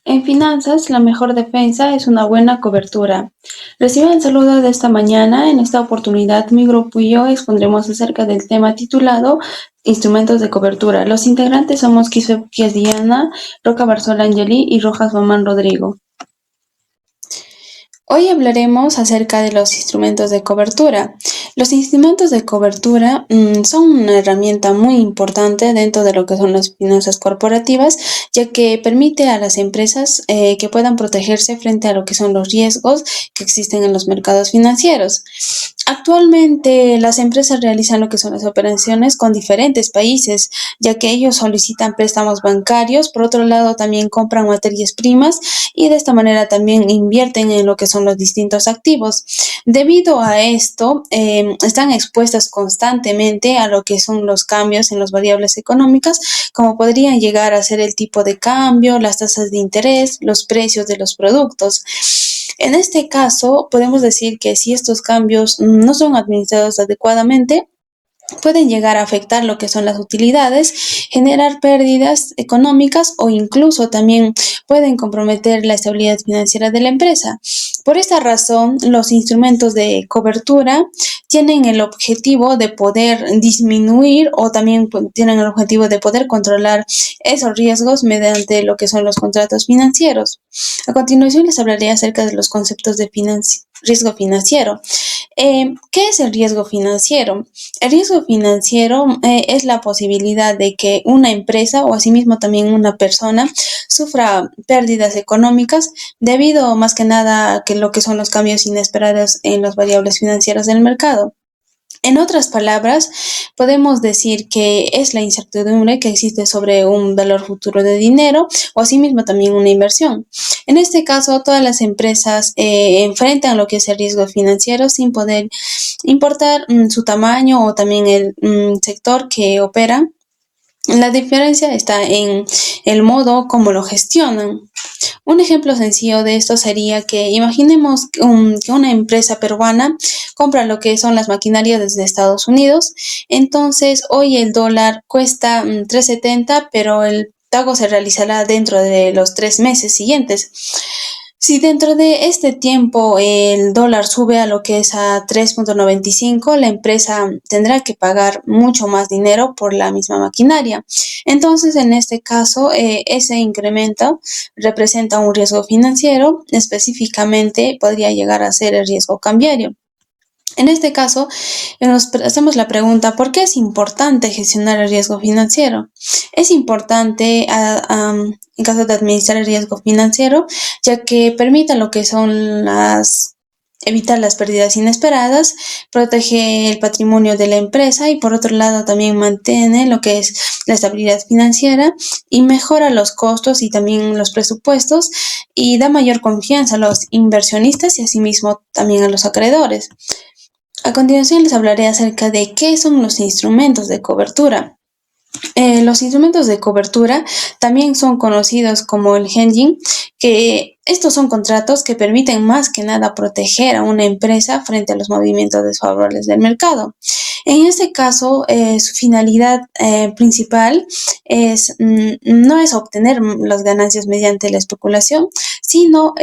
En finanzas, la mejor defensa es una buena cobertura. Reciban el saludo de esta mañana. En esta oportunidad, mi grupo y yo expondremos acerca del tema titulado Instrumentos de cobertura. Los integrantes somos Quispe Diana, Roca Barzola Angeli y Rojas Mamán Rodrigo. Hoy hablaremos acerca de los instrumentos de cobertura. Los instrumentos de cobertura son una herramienta muy importante dentro de lo que son las finanzas corporativas, ya que permite a las empresas que puedan protegerse frente a lo que son los riesgos que existen en los mercados financieros. Actualmente, las empresas realizan lo que son las operaciones con diferentes países, ya que ellos solicitan préstamos bancarios, por otro lado también compran materias primas y de esta manera también invierten en lo que son los distintos activos. Debido a esto, están expuestas constantemente a lo que son los cambios en las variables económicas, como podrían llegar a ser el tipo de cambio, las tasas de interés, los precios de los productos. En este caso, podemos decir que si estos cambios no son administrados adecuadamente, pueden llegar a afectar lo que son las utilidades, generar pérdidas económicas o incluso también pueden comprometer la estabilidad financiera de la empresa. Por esta razón, los instrumentos de cobertura tienen el objetivo de poder disminuir o también tienen el objetivo de poder controlar esos riesgos mediante lo que son los contratos financieros. A continuación les hablaré acerca de los conceptos de riesgo financiero. ¿Qué es el riesgo financiero? El riesgo financiero es la posibilidad de que una empresa o asimismo también una persona sufra pérdidas económicas debido más que nada a que lo que son los cambios inesperados en las variables financieras del mercado. En otras palabras, podemos decir que es la incertidumbre que existe sobre un valor futuro de dinero o asimismo también una inversión. En este caso, todas las empresas enfrentan lo que es el riesgo financiero sin poder importar su tamaño o también el sector que operan. La diferencia está en el modo como lo gestionan. Un ejemplo sencillo de esto sería que imaginemos que una empresa peruana compra lo que son las maquinarias desde Estados Unidos. Entonces, hoy el dólar cuesta 3.70, pero el pago se realizará dentro de los 3 meses siguientes. Si dentro de este tiempo el dólar sube a lo que es a 3.95, la empresa tendrá que pagar mucho más dinero por la misma maquinaria. Entonces, en este caso, ese incremento representa un riesgo financiero, específicamente podría llegar a ser el riesgo cambiario. En este caso, nos hacemos la pregunta, ¿por qué es importante gestionar el riesgo financiero? Es importante en caso de administrar el riesgo financiero, ya que permite lo que son evitar las pérdidas inesperadas, protege el patrimonio de la empresa y por otro lado también mantiene lo que es la estabilidad financiera y mejora los costos y también los presupuestos y da mayor confianza a los inversionistas y asimismo también a los acreedores. A continuación les hablaré acerca de qué son los instrumentos de cobertura. Los instrumentos de cobertura también son conocidos como el hedging, que estos son contratos que permiten más que nada proteger a una empresa frente a los movimientos desfavorables del mercado. En este caso, su finalidad principal no es obtener las ganancias mediante la especulación, sino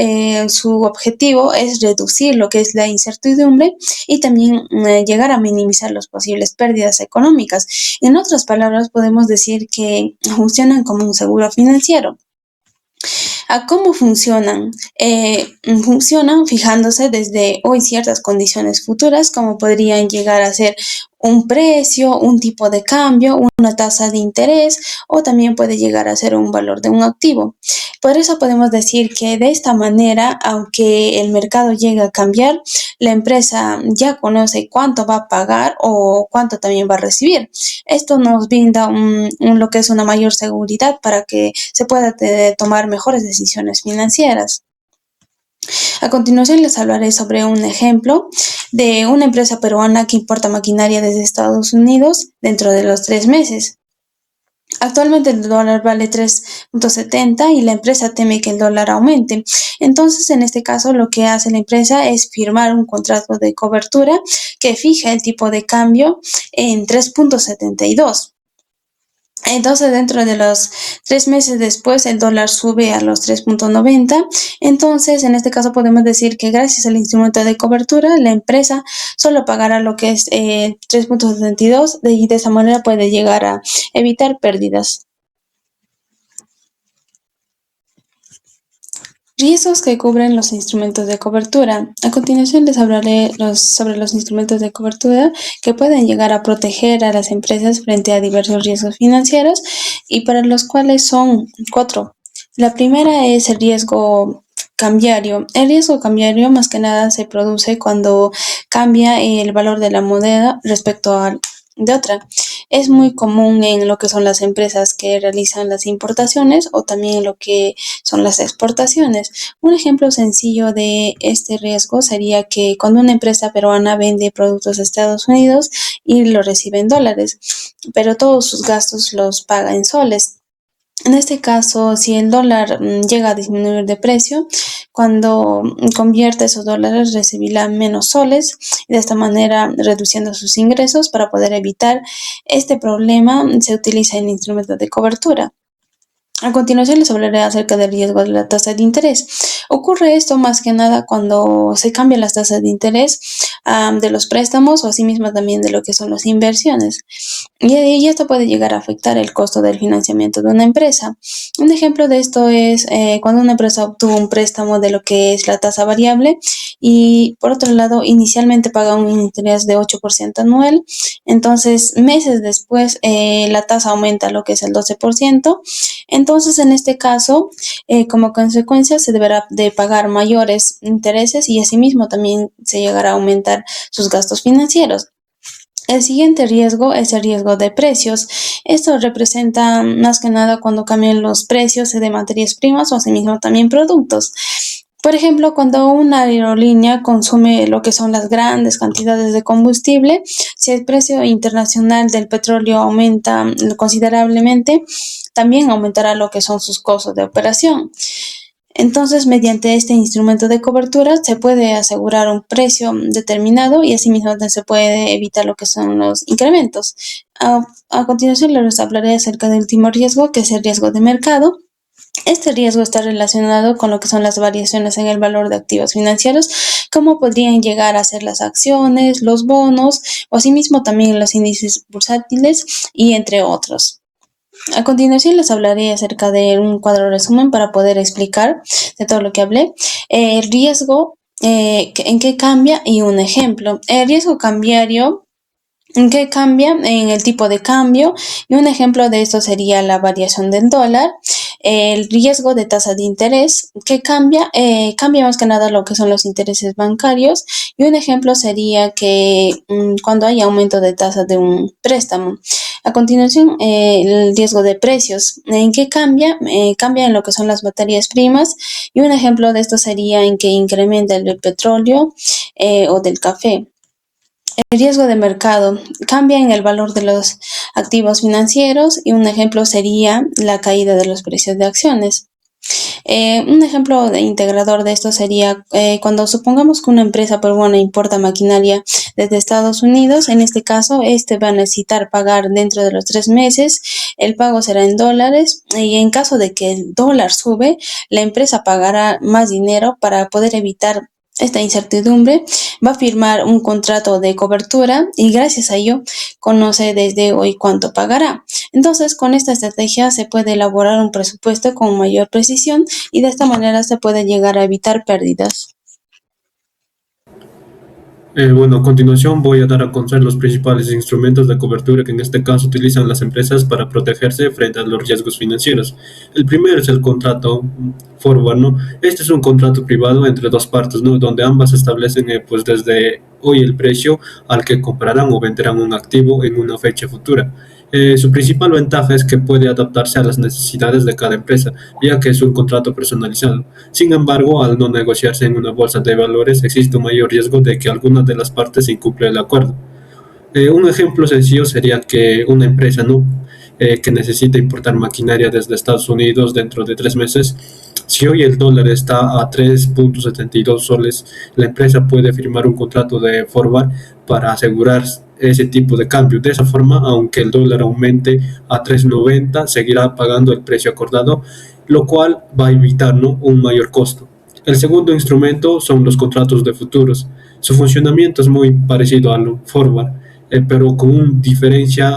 su objetivo es reducir lo que es la incertidumbre y también llegar a minimizar las posibles pérdidas económicas. En otras palabras, podemos decir que funcionan como un seguro financiero. ¿A cómo funcionan? Funcionan fijándose desde hoy ciertas condiciones futuras, como podrían llegar a ser un precio, un tipo de cambio, una tasa de interés o también puede llegar a ser un valor de un activo. Por eso podemos decir que de esta manera, aunque el mercado llegue a cambiar, la empresa ya conoce cuánto va a pagar o cuánto también va a recibir. Esto nos brinda lo que es una mayor seguridad para que se pueda tomar mejores decisiones financieras. A continuación les hablaré sobre un ejemplo de una empresa peruana que importa maquinaria desde Estados Unidos dentro de los 3 meses. Actualmente el dólar vale 3.70 y la empresa teme que el dólar aumente. Entonces, en este caso, lo que hace la empresa es firmar un contrato de cobertura que fija el tipo de cambio en 3.72. Entonces, dentro de los 3 meses después, el dólar sube a los 3.90. Entonces, en este caso podemos decir que gracias al instrumento de cobertura, la empresa solo pagará lo que es 3.72 y de esa manera puede llegar a evitar pérdidas. Riesgos que cubren los instrumentos de cobertura. A continuación les hablaré sobre los instrumentos de cobertura que pueden llegar a proteger a las empresas frente a diversos riesgos financieros y para los cuales son 4. La primera es el riesgo cambiario. El riesgo cambiario más que nada se produce cuando cambia el valor de la moneda respecto al de otra. Es muy común en lo que son las empresas que realizan las importaciones o también en lo que son las exportaciones. Un ejemplo sencillo de este riesgo sería que cuando una empresa peruana vende productos a Estados Unidos y lo recibe en dólares, pero todos sus gastos los paga en soles. En este caso, si el dólar llega a disminuir de precio, cuando convierte esos dólares recibirá menos soles y de esta manera reduciendo sus ingresos. Para poder evitar este problema se utiliza el instrumento de cobertura. A continuación les hablaré acerca del riesgo de la tasa de interés. Ocurre esto más que nada cuando se cambian las tasas de interés de los préstamos o asimismo también de lo que son las inversiones. Y esto puede llegar a afectar el costo del financiamiento de una empresa. Un ejemplo de esto es cuando una empresa obtuvo un préstamo de lo que es la tasa variable y por otro lado inicialmente paga un interés de 8% anual. Entonces meses después la tasa aumenta a lo que es el 12%. Entonces, en este caso, como consecuencia, se deberá de pagar mayores intereses y asimismo también se llegará a aumentar sus gastos financieros. El siguiente riesgo es el riesgo de precios. Esto representa más que nada cuando cambian los precios de materias primas o asimismo también productos. Por ejemplo, cuando una aerolínea consume lo que son las grandes cantidades de combustible, si el precio internacional del petróleo aumenta considerablemente, también aumentará lo que son sus costos de operación. Entonces, mediante este instrumento de cobertura se puede asegurar un precio determinado y asimismo se puede evitar lo que son los incrementos. A continuación les hablaré acerca del último riesgo, que es el riesgo de mercado. Este riesgo está relacionado con lo que son las variaciones en el valor de activos financieros, como podrían llegar a ser las acciones, los bonos o asimismo también los índices bursátiles y entre otros. A continuación les hablaré acerca de un cuadro resumen para poder explicar de todo lo que hablé. El riesgo, en qué cambia y un ejemplo. El riesgo cambiario que cambia en el tipo de cambio y un ejemplo de esto sería la variación del dólar, el riesgo de tasa de interés que cambia más que nada lo que son los intereses bancarios y un ejemplo sería que cuando hay aumento de tasa de un préstamo. A continuación, el riesgo de precios, ¿en qué cambia? Cambia en lo que son las materias primas y un ejemplo de esto sería en que incrementa el del petróleo o del café. El riesgo de mercado cambia en el valor de los activos financieros y un ejemplo sería la caída de los precios de acciones. Un ejemplo de integrador de esto sería cuando supongamos que una empresa peruana importa maquinaria desde Estados Unidos, en este caso, este va a necesitar pagar dentro de los 3 meses, el pago será en dólares y en caso de que el dólar sube, la empresa pagará más dinero para poder evitar esta incertidumbre, va a firmar un contrato de cobertura y gracias a ello conoce desde hoy cuánto pagará. Entonces, con esta estrategia se puede elaborar un presupuesto con mayor precisión y de esta manera se puede llegar a evitar pérdidas. Bueno, a continuación voy a dar a conocer los principales instrumentos de cobertura que en este caso utilizan las empresas para protegerse frente a los riesgos financieros. El primero es el contrato forward, ¿no? Este es un contrato privado entre dos partes, ¿no? Donde ambas establecen pues desde hoy el precio al que comprarán o venderán un activo en una fecha futura. Su principal ventaja es que puede adaptarse a las necesidades de cada empresa, ya que es un contrato personalizado. Sin embargo, al no negociarse en una bolsa de valores, existe un mayor riesgo de que alguna de las partes incumpla el acuerdo. Un ejemplo sencillo sería que una empresa, ¿no? Que necesita importar maquinaria desde Estados Unidos dentro de 3 meses. Si hoy el dólar está a 3.72 soles, la empresa puede firmar un contrato de forward para asegurar ese tipo de cambio. De esa forma, aunque el dólar aumente a 3.90, seguirá pagando el precio acordado, lo cual va a evitar, ¿no?, un mayor costo. El segundo instrumento son los contratos de futuros. Su funcionamiento es muy parecido al forward, pero con una diferencia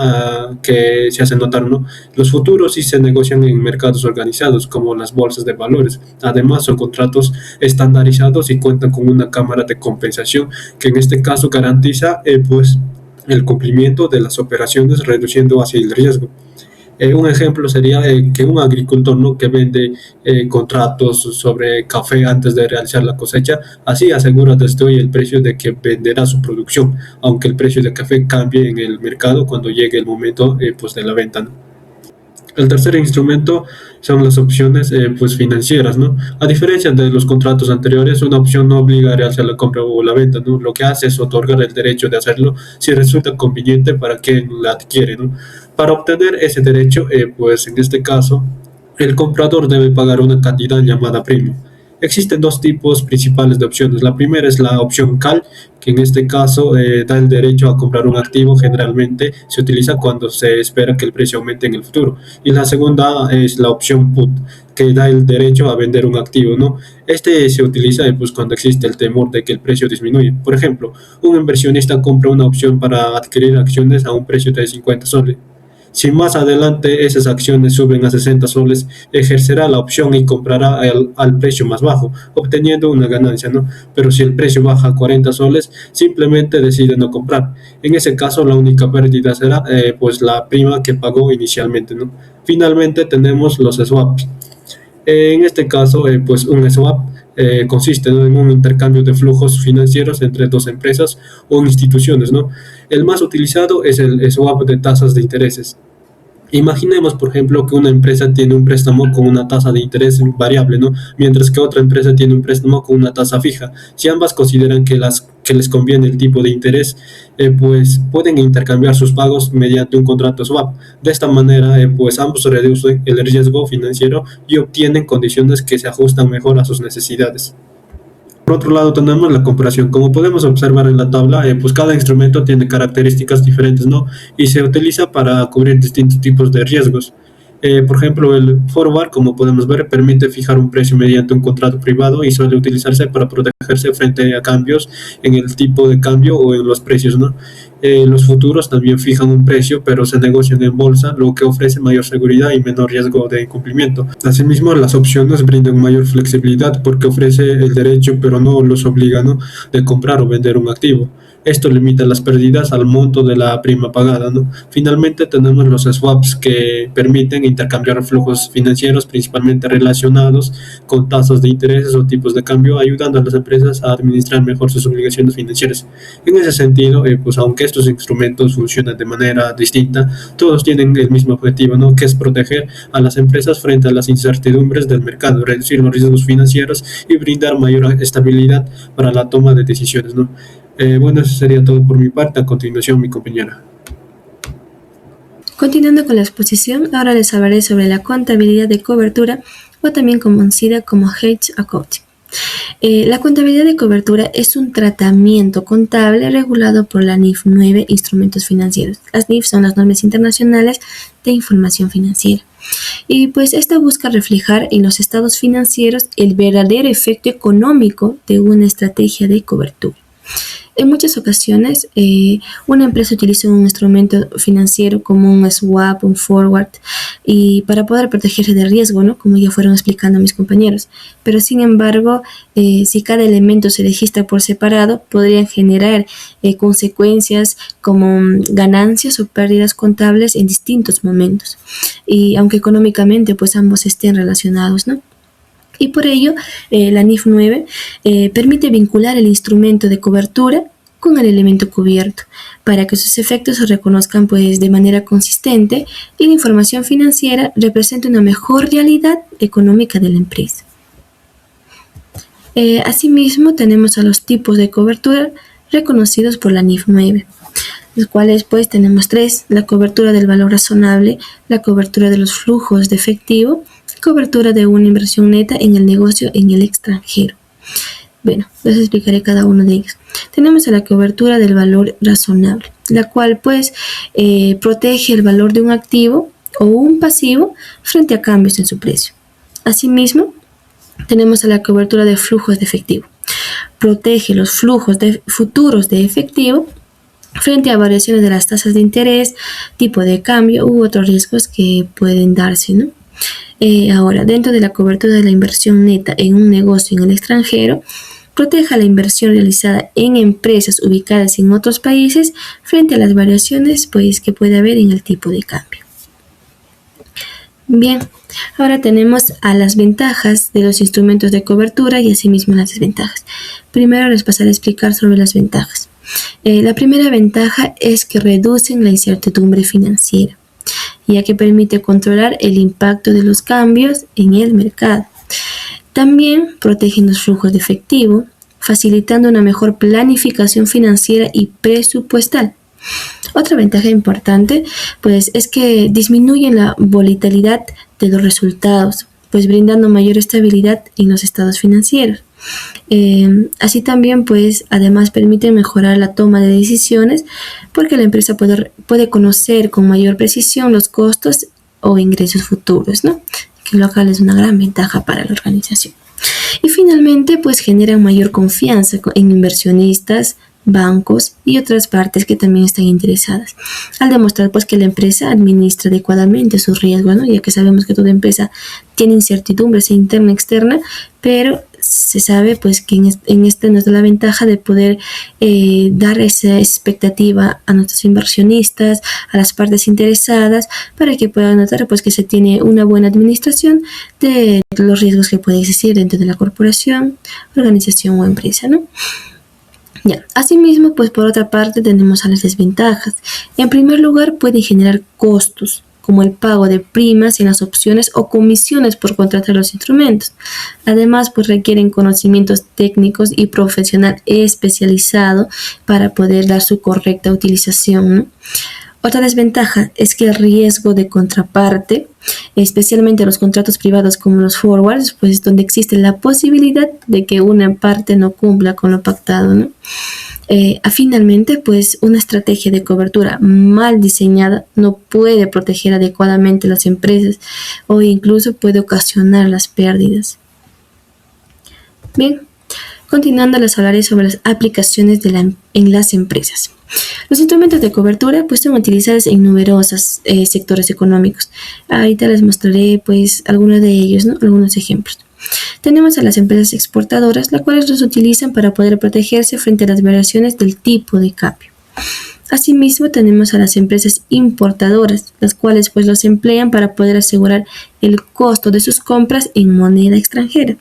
que se hace notar, ¿no? Los futuros sí se negocian en mercados organizados, como las bolsas de valores. Además, son contratos estandarizados y cuentan con una cámara de compensación que en este caso garantiza pues, el cumplimiento de las operaciones, reduciendo así el riesgo. Un ejemplo sería que un agricultor, ¿no?, que vende contratos sobre café antes de realizar la cosecha, así asegura desde hoy el precio de que venderá su producción, aunque el precio del café cambie en el mercado cuando llegue el momento pues de la venta, ¿no? El tercer instrumento son las opciones pues financieras, ¿no? A diferencia de los contratos anteriores, una opción no obliga a realizar la compra o la venta, ¿no? Lo que hace es otorgar el derecho de hacerlo si resulta conveniente para quien la adquiere, ¿no? Para obtener ese derecho, pues en este caso, el comprador debe pagar una cantidad llamada premio. Existen dos tipos principales de opciones. La primera es la opción CAL, que en este caso da el derecho a comprar un activo. Generalmente se utiliza cuando se espera que el precio aumente en el futuro. Y la segunda es la opción PUT, que da el derecho a vender un activo, ¿no? Este se utiliza pues, cuando existe el temor de que el precio disminuya. Por ejemplo, un inversionista compra una opción para adquirir acciones a un precio de 50 soles. Si más adelante esas acciones suben a 60 soles, ejercerá la opción y comprará al precio más bajo, obteniendo una ganancia, ¿no? Pero si el precio baja a 40 soles, simplemente decide no comprar. En ese caso, la única pérdida será pues la prima que pagó inicialmente, ¿no? Finalmente tenemos los swaps. En este caso, pues un swap consiste, ¿no?, en un intercambio de flujos financieros entre dos empresas o instituciones, ¿no? El más utilizado es el swap de tasas de intereses. Imaginemos, por ejemplo, que una empresa tiene un préstamo con una tasa de interés variable, ¿no? Mientras que otra empresa tiene un préstamo con una tasa fija. Si ambas consideran que les conviene el tipo de interés, pues pueden intercambiar sus pagos mediante un contrato swap. De esta manera, pues ambos reducen el riesgo financiero y obtienen condiciones que se ajustan mejor a sus necesidades. Por otro lado, tenemos la comparación. Como podemos observar en la tabla, pues cada instrumento tiene características diferentes, ¿no? Y se utiliza para cubrir distintos tipos de riesgos. Por ejemplo, el forward, como podemos ver, permite fijar un precio mediante un contrato privado y suele utilizarse para protegerse frente a cambios en el tipo de cambio o en los precios, ¿no? Los futuros también fijan un precio, pero se negocian en bolsa, lo que ofrece mayor seguridad y menor riesgo de incumplimiento. Asimismo, las opciones brindan mayor flexibilidad porque ofrece el derecho, pero no los obliga, ¿no?, de comprar o vender un activo. Esto limita las pérdidas al monto de la prima pagada, ¿no? Finalmente tenemos los swaps, que permiten intercambiar flujos financieros principalmente relacionados con tasas de intereses o tipos de cambio, ayudando a las empresas a administrar mejor sus obligaciones financieras. En ese sentido, pues aunque estos instrumentos funcionan de manera distinta, todos tienen el mismo objetivo, ¿no?, que es proteger a las empresas frente a las incertidumbres del mercado, reducir los riesgos financieros y brindar mayor estabilidad para la toma de decisiones, ¿no? Bueno, eso sería todo por mi parte. A continuación, mi compañera. Continuando con la exposición, ahora les hablaré sobre la contabilidad de cobertura, o también conocida como hedge accounting. La contabilidad de cobertura es un tratamiento contable regulado por la NIF 9, Instrumentos Financieros. Las NIF son las normas internacionales de información financiera. Y pues esta busca reflejar en los estados financieros el verdadero efecto económico de una estrategia de cobertura. En muchas ocasiones, una empresa utiliza un instrumento financiero como un swap, un forward, y para poder protegerse de riesgo, ¿no?, como ya fueron explicando mis compañeros. Pero sin embargo, si cada elemento se registra por separado, podrían generar consecuencias como ganancias o pérdidas contables en distintos momentos. Y aunque económicamente, pues ambos estén relacionados, ¿no? Y por ello, la NIF 9 permite vincular el instrumento de cobertura con el elemento cubierto para que sus efectos se reconozcan pues, de manera consistente y la información financiera represente una mejor realidad económica de la empresa. Asimismo, tenemos a los tipos de cobertura reconocidos por la NIF 9, los cuales pues tenemos tres: la cobertura del valor razonable, la cobertura de los flujos de efectivo, cobertura de una inversión neta en el negocio en el extranjero. Bueno, les explicaré cada uno de ellos. Tenemos a la cobertura del valor razonable. la cual pues protege el valor de un activo o un pasivo frente a cambios en su precio. Asimismo, tenemos a la cobertura de flujos de efectivo. Protege los flujos futuros de efectivo frente a variaciones de las tasas de interés, tipo de cambio u otros riesgos que pueden darse, ¿no? Ahora, dentro de la cobertura de la inversión neta en un negocio en el extranjero, proteja la inversión realizada en empresas ubicadas en otros países frente a las variaciones pues, que puede haber en el tipo de cambio. Bien, ahora tenemos a las ventajas de los instrumentos de cobertura y asimismo las desventajas. Primero les pasaré a explicar sobre las ventajas. La primera ventaja es que reducen la incertidumbre financiera, ya que permite controlar el impacto de los cambios en el mercado. También protegen los flujos de efectivo, facilitando una mejor planificación financiera y presupuestal. Otra ventaja importante pues, es que disminuyen la volatilidad de los resultados, pues brindando mayor estabilidad en los estados financieros. Así también, pues, además permite mejorar la toma de decisiones porque la empresa puede conocer con mayor precisión los costos o ingresos futuros, ¿no? Que lo cual es una gran ventaja para la organización. Y finalmente, pues, generan mayor confianza en inversionistas, bancos y otras partes que también están interesadas, al demostrar pues que la empresa administra adecuadamente sus riesgos, ¿no? Ya que sabemos que toda empresa tiene incertidumbres interna y externa, pero se sabe pues que en esta nos da la ventaja de poder dar esa expectativa a nuestros inversionistas, a las partes interesadas, para que puedan notar pues que se tiene una buena administración de los riesgos que puede existir dentro de la corporación, organización o empresa, ¿no? Ya. Asimismo, pues por otra parte tenemos a las desventajas. En primer lugar, pueden generar costos, como el pago de primas en las opciones o comisiones por contratar los instrumentos. Además, pues requieren conocimientos técnicos y profesional especializado para poder dar su correcta utilización, ¿no? Otra desventaja es que el riesgo de contraparte, especialmente los contratos privados como los forwards, pues donde existe la posibilidad de que una parte no cumpla con lo pactado, ¿no? Finalmente, pues una estrategia de cobertura mal diseñada no puede proteger adecuadamente las empresas o incluso puede ocasionar las pérdidas. Bien, continuando les hablaré sobre las aplicaciones en las empresas. Los instrumentos de cobertura pues son utilizados en numerosos sectores económicos. Ahorita les mostraré pues algunos de ellos, ¿no? Algunos ejemplos. Tenemos a las empresas exportadoras, las cuales los utilizan para poder protegerse frente a las variaciones del tipo de cambio. Asimismo, tenemos a las empresas importadoras, las cuales pues los emplean para poder asegurar el costo de sus compras en moneda extranjera.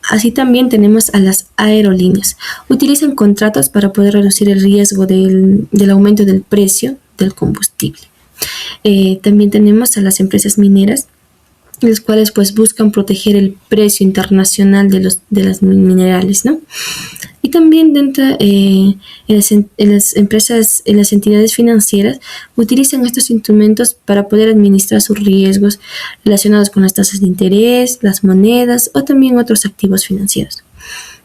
Así también tenemos a las aerolíneas. Utilizan contratos para poder reducir el riesgo del aumento del precio del combustible. También tenemos a las empresas mineras, las cuales pues buscan proteger el precio internacional de los minerales, ¿no? Y también dentro en las empresas, en las entidades financieras, utilizan estos instrumentos para poder administrar sus riesgos relacionados con las tasas de interés, las monedas o también otros activos financieros.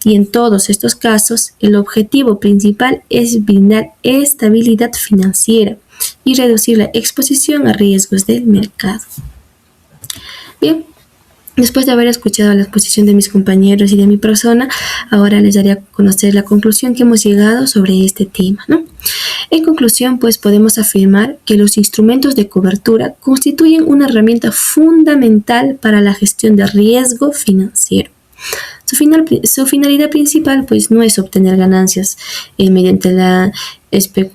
Y en todos estos casos, el objetivo principal es brindar estabilidad financiera y reducir la exposición a riesgos del mercado. Bien, después de haber escuchado la exposición de mis compañeros y de mi persona, ahora les daré a conocer la conclusión que hemos llegado sobre este tema, ¿no? En conclusión, pues podemos afirmar que los instrumentos de cobertura constituyen una herramienta fundamental para la gestión de riesgo financiero. Su finalidad principal, pues, no es obtener ganancias mediante la especulación